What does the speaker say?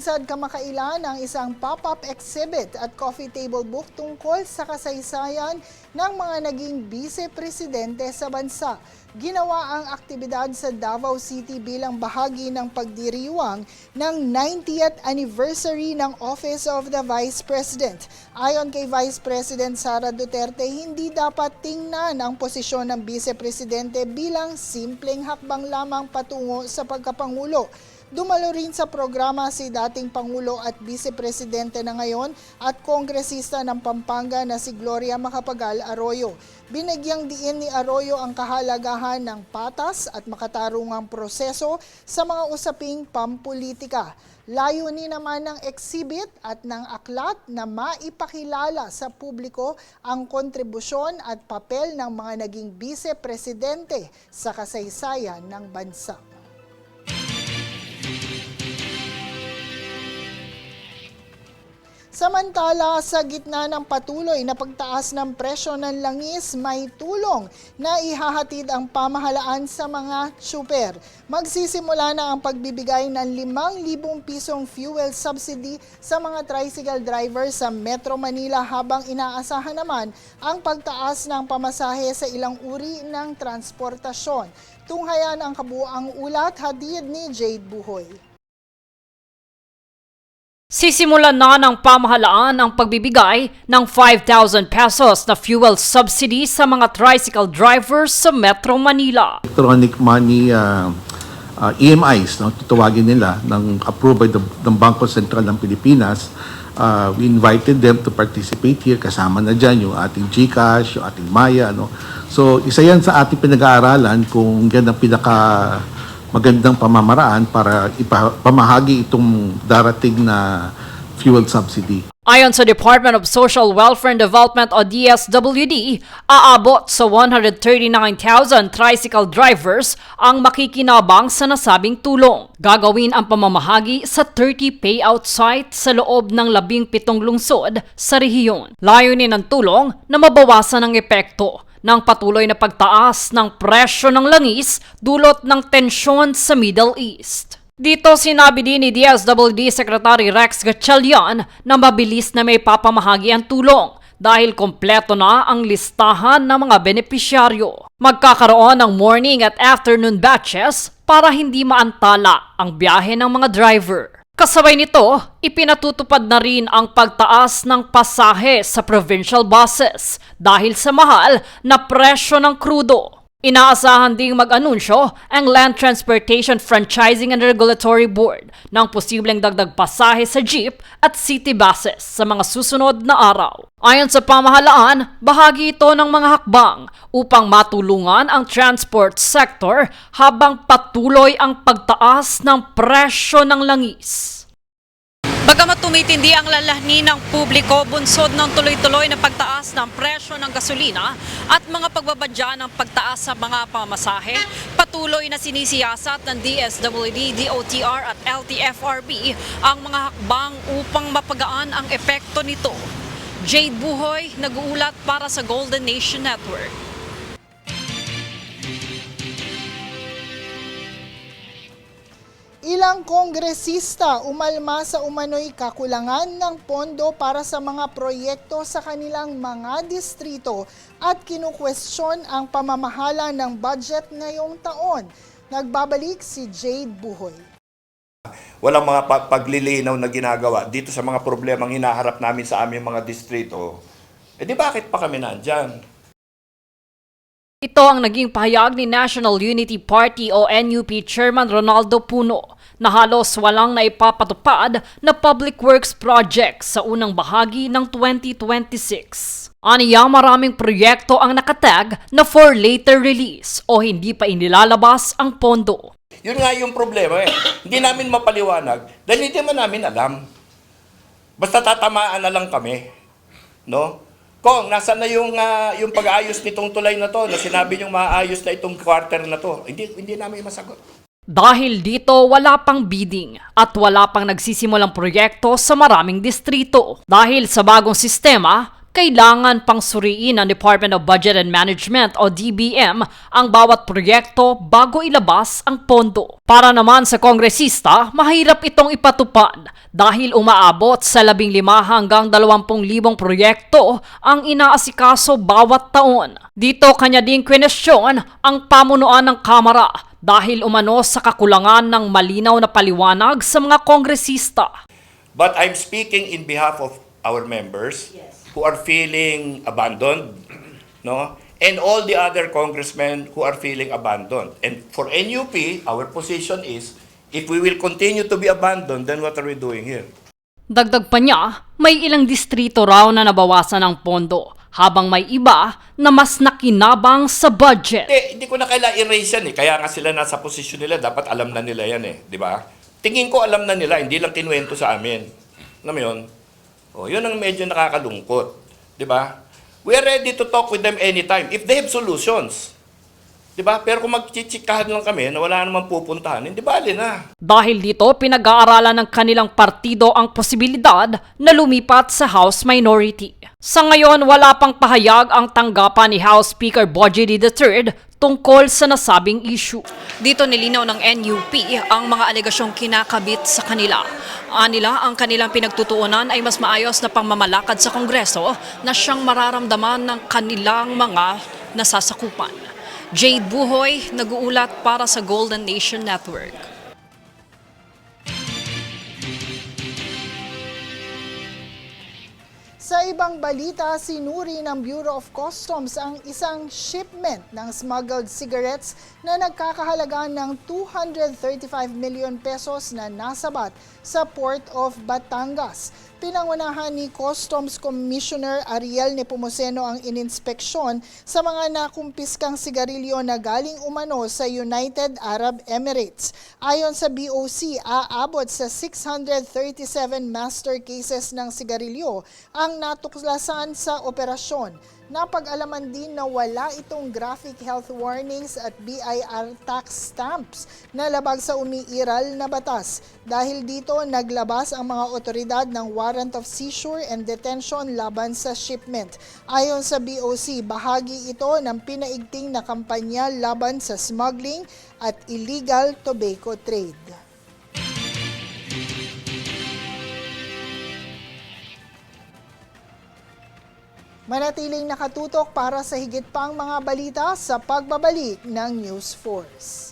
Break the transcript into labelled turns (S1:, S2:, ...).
S1: Nalungsad kamakailan ang isang pop-up exhibit at coffee table book tungkol sa kasaysayan ng mga naging bise-presidente sa bansa. Ginawa ang aktibidad sa Davao City bilang bahagi ng pagdiriwang ng 90th anniversary ng Office of the Vice President. Ayon kay Vice President Sara Duterte, hindi dapat tingnan ang posisyon ng bise-presidente bilang simpleng hakbang lamang patungo sa pagkapangulo. Dumalo rin sa programa si dating Pangulo at Vice-Presidente na ngayon at Kongresista ng Pampanga na si Gloria Macapagal Arroyo. Binigyang diin ni Arroyo ang kahalagahan ng patas at makatarungang proseso sa mga usaping pampolitika. Layunin naman ng exhibit at ng aklat na maipakilala sa publiko ang kontribusyon at papel ng mga naging Vice-Presidente sa kasaysayan ng bansa. Samantala, sa gitna ng patuloy na pagtaas ng presyo ng langis, may tulong na ihahatid ang pamahalaan sa mga tsuper. Magsisimula na ang pagbibigay ng 5,000 pisong fuel subsidy sa mga tricycle driver sa Metro Manila habang inaasahan naman ang pagtaas ng pamasahe sa ilang uri ng transportasyon. Tunghayan ang kabuuang ulat, hatid ni Jade Buhoy.
S2: Sisimulan na ng pamahalaan ang pagbibigay ng 5,000 pesos na fuel subsidy sa mga tricycle drivers sa Metro Manila.
S3: Electronic money EMIs, no, tutawagin nila, ng approved ng Bangko Sentral ng Pilipinas. We invited them to participate here. Kasama na dyan yung ating GCash, yung ating Maya. No? So isa yan sa ating pinag-aaralan kung yan ang magandang pamamaraan para ipamahagi itong darating na fuel subsidy.
S2: Ayon sa Department of Social Welfare and Development o DSWD, aabot sa 139,000 tricycle drivers ang makikinabang sa nasabing tulong. Gagawin ang pamamahagi sa 30 payout sites sa loob ng 17 lungsod sa rehiyon. Layunin ng tulong na mabawasan ang epekto ng patuloy na pagtaas ng presyo ng langis dulot ng tensyon sa Middle East. Dito sinabi din ni DSWD Secretary Rex Gatchalian na mabilis na may papamahagi ang tulong dahil kompleto na ang listahan ng mga benepisyaryo. Magkakaroon ng morning at afternoon batches para hindi maantala ang biyahe ng mga driver. Kasabay nito, ipinatutupad na rin ang pagtaas ng pasahe sa provincial buses dahil sa mahal na presyo ng krudo. Inaasahan ding mag-anunsyo ang Land Transportation Franchising and Regulatory Board ng posibleng dagdag pasahe sa jeep at city buses sa mga susunod na araw. Ayon sa pamahalaan, bahagi ito ng mga hakbang upang matulungan ang transport sector habang patuloy ang pagtaas ng presyo ng langis. Bagamat tumitindi ang lalahni ng publiko bunsod ng tuloy-tuloy na pagtaas ng presyo ng gasolina at mga pagbabadya ng pagtaas sa mga pamasahe, patuloy na sinisiyasat ng DSWD, DOTR at LTFRB ang mga hakbang upang mapagaan ang epekto nito. Jade Buhoy, nag-uulat para sa Golden Nation Network.
S1: Ilang kongresista umalma sa umano'y kakulangan ng pondo para sa mga proyekto sa kanilang mga distrito at kinukwestiyon ang pamamahala ng budget ngayong taon. Nagbabalik si Jade Buhoy.
S4: Walang mga paglilinaw na ginagawa dito sa mga problemang hinaharap namin sa aming mga distrito. Di bakit pa kami nandyan?
S2: Ito ang naging pahayag ni National Unity Party o NUP Chairman Ronaldo Puno na halos walang naipapatupad na public works project sa unang bahagi ng 2026. Aniya maraming proyekto ang nakatag na for later release o hindi pa inilalabas ang pondo.
S4: Yun nga yung problema eh. Hindi namin mapaliwanag dahil hindi man namin alam. Basta tatamaan na lang kami. No? Kung nasaan na yung pag-aayos nitong tulay na to, na sinabi niyong maayos na itong quarter na to, hindi namin masagot.
S2: Dahil dito wala pang bidding at wala pang nagsisimulang proyekto sa maraming distrito. Dahil sa bagong sistema, kailangan pang suriin ng Department of Budget and Management o DBM ang bawat proyekto bago ilabas ang pondo. Para naman sa kongresista, mahirap itong ipatupad dahil umaabot sa 15 hanggang 20,000 proyekto ang inaasikaso bawat taon. Dito kanya din kwenestyon ang pamunuan ng Kamara dahil umano sa kakulangan ng malinaw na paliwanag sa mga kongresista.
S4: But I'm speaking in behalf of our members who are feeling abandoned, no? And all the other congressmen who are feeling abandoned. And for NUP, our position is, if we will continue to be abandoned, then what are we doing here?
S2: Dagdag pa niya, may ilang distrito raw na nabawasan ng pondo, habang may iba na mas nakinabang sa budget.
S4: Hindi ko na kailangan erase yan eh. Kaya nga sila nasa posisyon nila, dapat alam na nila yan eh. Di ba? Tingin ko alam na nila, hindi lang kinuwento sa amin. Alam mo yun? O, yun ang medyo nakakalungkot. Di ba? We are ready to talk with them anytime if they have solutions. Di ba? Pero kung magchichikahan lang kami na wala namang pupuntahan, hindi bali na.
S2: Dahil dito, pinag-aaralan ng kanilang partido ang posibilidad na lumipat sa House Minority. Sa ngayon, wala pang pahayag ang tanggapan ni House Speaker Bogie III tungkol sa nasabing issue. Dito nilinaw ng NUP ang mga alegasyong kinakabit sa kanila. Anila, ang kanilang pinagtutuunan ay mas maayos na pangmamalakad sa Kongreso na siyang mararamdaman ng kanilang mga nasasakupan. Jade Buhoy, nag-uulat para sa Golden Nation Network.
S1: Sa ibang balita, sinuri ng Bureau of Customs ang isang shipment ng smuggled cigarettes na nagkakahalaga ng 235 million pesos na nasabat sa Port of Batangas. Pinangunahan ni Customs Commissioner Ariel Nepomuceno ang ininspeksyon sa mga nakumpiskang sigarilyo na galing umano sa United Arab Emirates. Ayon sa BOC, aabot sa 637 master cases ng sigarilyo ang natuklasan sa operasyon. Napag-alaman din na wala itong graphic health warnings at BIR tax stamps na labag sa umiiral na batas. Dahil dito, naglabas ang mga otoridad ng warrant of seizure and detention laban sa shipment. Ayon sa BOC, bahagi ito ng pinaigting na kampanya laban sa smuggling at illegal tobacco trade. Manatiling nakatutok para sa higit pang mga balita sa pagbabalik ng News Force.